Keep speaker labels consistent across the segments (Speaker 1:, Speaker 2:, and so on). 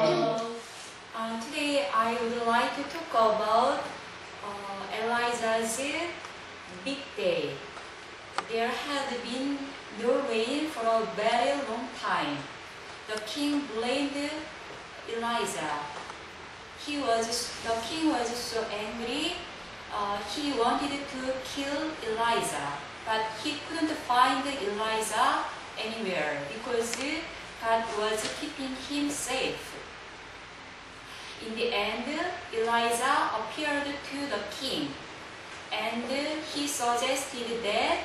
Speaker 1: Today I would like to talk about Elijah's big day. There had been no rain for a very long time. The king blamed Elijah. The king was so angry. He wanted to kill Elijah, but he couldn't find Elijah anywhere because God was keeping him safe. In the end, Elijah appeared to the king, and he suggested that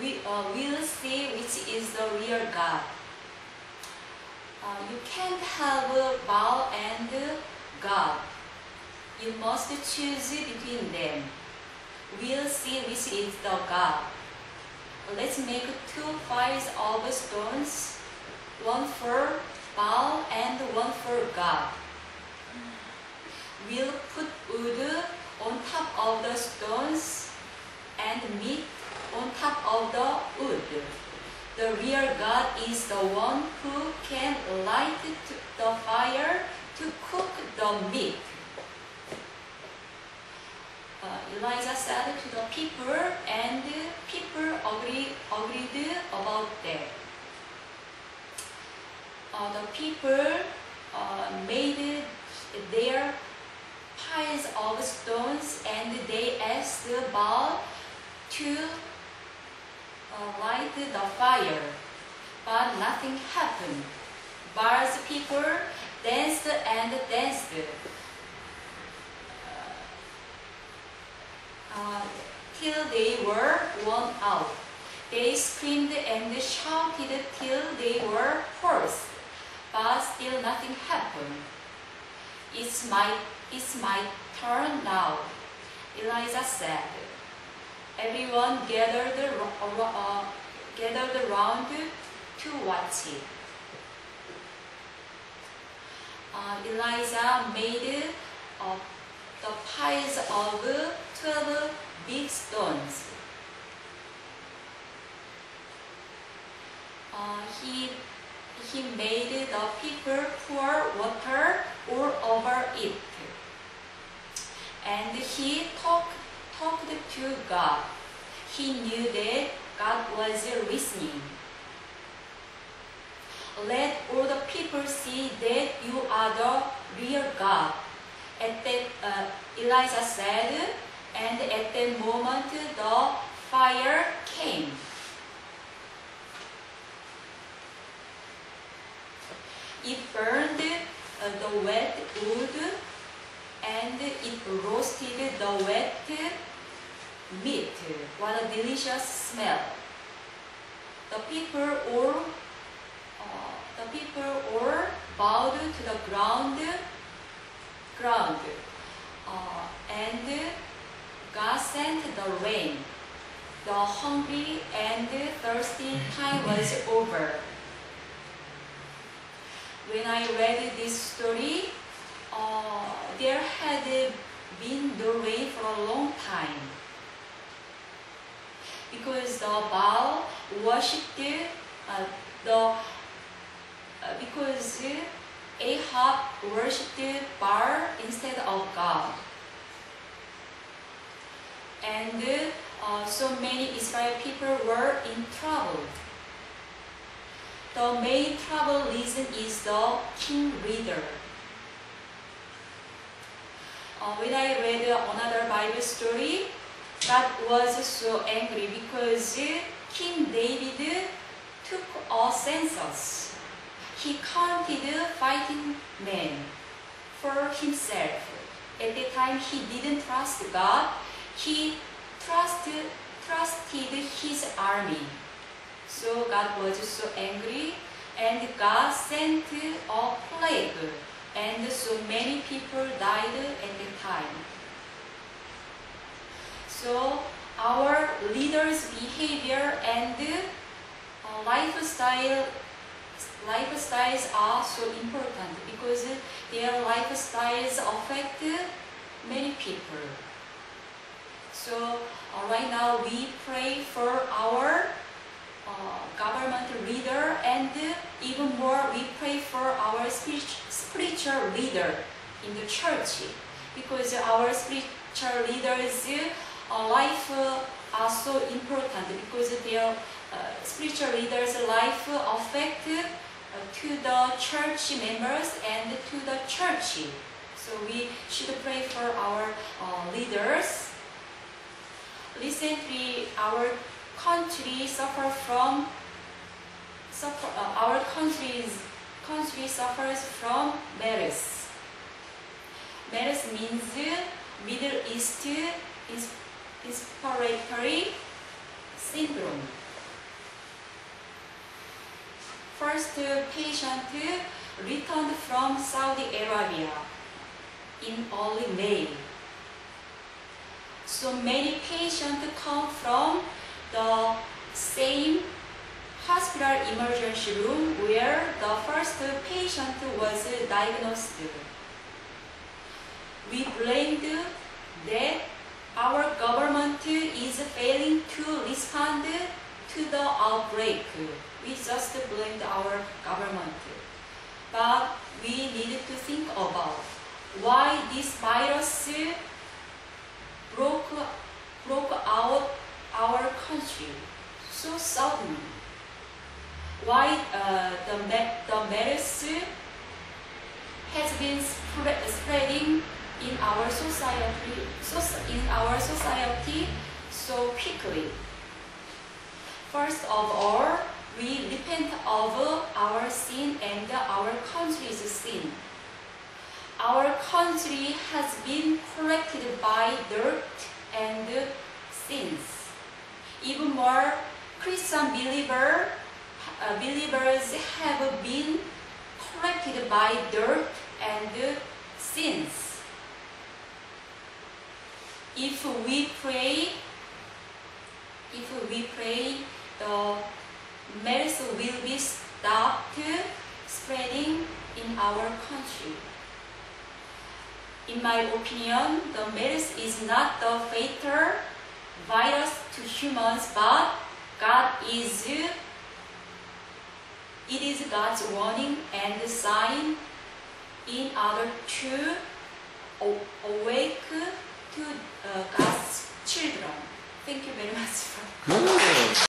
Speaker 1: we'll see which is the real God. You can't have Baal and God. You must choose between them. We'll see which is the God. Let's make 2 piles of stones, one for Baal and one for God. We'll put wood on top of the stones and meat on top of the wood. The real God is the one who can light the fire to cook the meat. Elijah said to the people, and people agreed about that. The people made their piles of stones, and they asked Baal to light the fire, but nothing happened. Baal's people danced and danced till they were worn out. They screamed and shouted till they were hoarse, but still nothing happened. It's my turn now, Elijah said. Everyone gathered around to watch it. Elijah made the piles of 12 big stones. He made the people pour water all over it, and he talked to God. He knew that God was listening. Let all the people see that you are the real God. At that, Elijah said, and at that moment the fire came. It burned the wet wood, and it roasted the wet meat. What a delicious smell! The people all bowed to the ground, and God sent the rain. The hungry and thirsty time was over. When I read this story, there had been no rain for a long time, because the Baal worshipped because Ahab worshipped Baal instead of God, and so many Israel people were in trouble. The main trouble reason is the king leader. When I read another Bible story, God was so angry because King David took a census. He counted fighting men for himself. At the time, he didn't trust God. He trusted his army. So God was so angry, and God sent a plague, and so many people died at the time. So our leaders' behavior and lifestyles are so important because their lifestyles affect many people. So right now we pray for our government leader, and even more we pray for our spiritual leader in the church, because our spiritual leaders' life are so important, because their spiritual leaders' life affect to the church members and to the church. So we should pray for our leaders. Recently, our country suffers from MERS. MERS means Middle East Respiratory Syndrome. First patient returned from Saudi Arabia in early May. So many patients come from the same hospital emergency room where the first patient was diagnosed. We blamed that our government is failing to respond to the outbreak. We just blamed our government. But we needed to think about why this virus broke out our country so suddenly. Why the virus has been spreading in our society so quickly. First of all, we repent of our sin and our country's sin. Our country has been corrected by dirt and sins. Even more, Christian believers have been corrected by dirt and sins. If we pray, the MERS will be stopped spreading in our country. In my opinion, the MERS is not the fatal virus to humans, but it is God's warning and sign in order to awake to God's children. Thank you very much.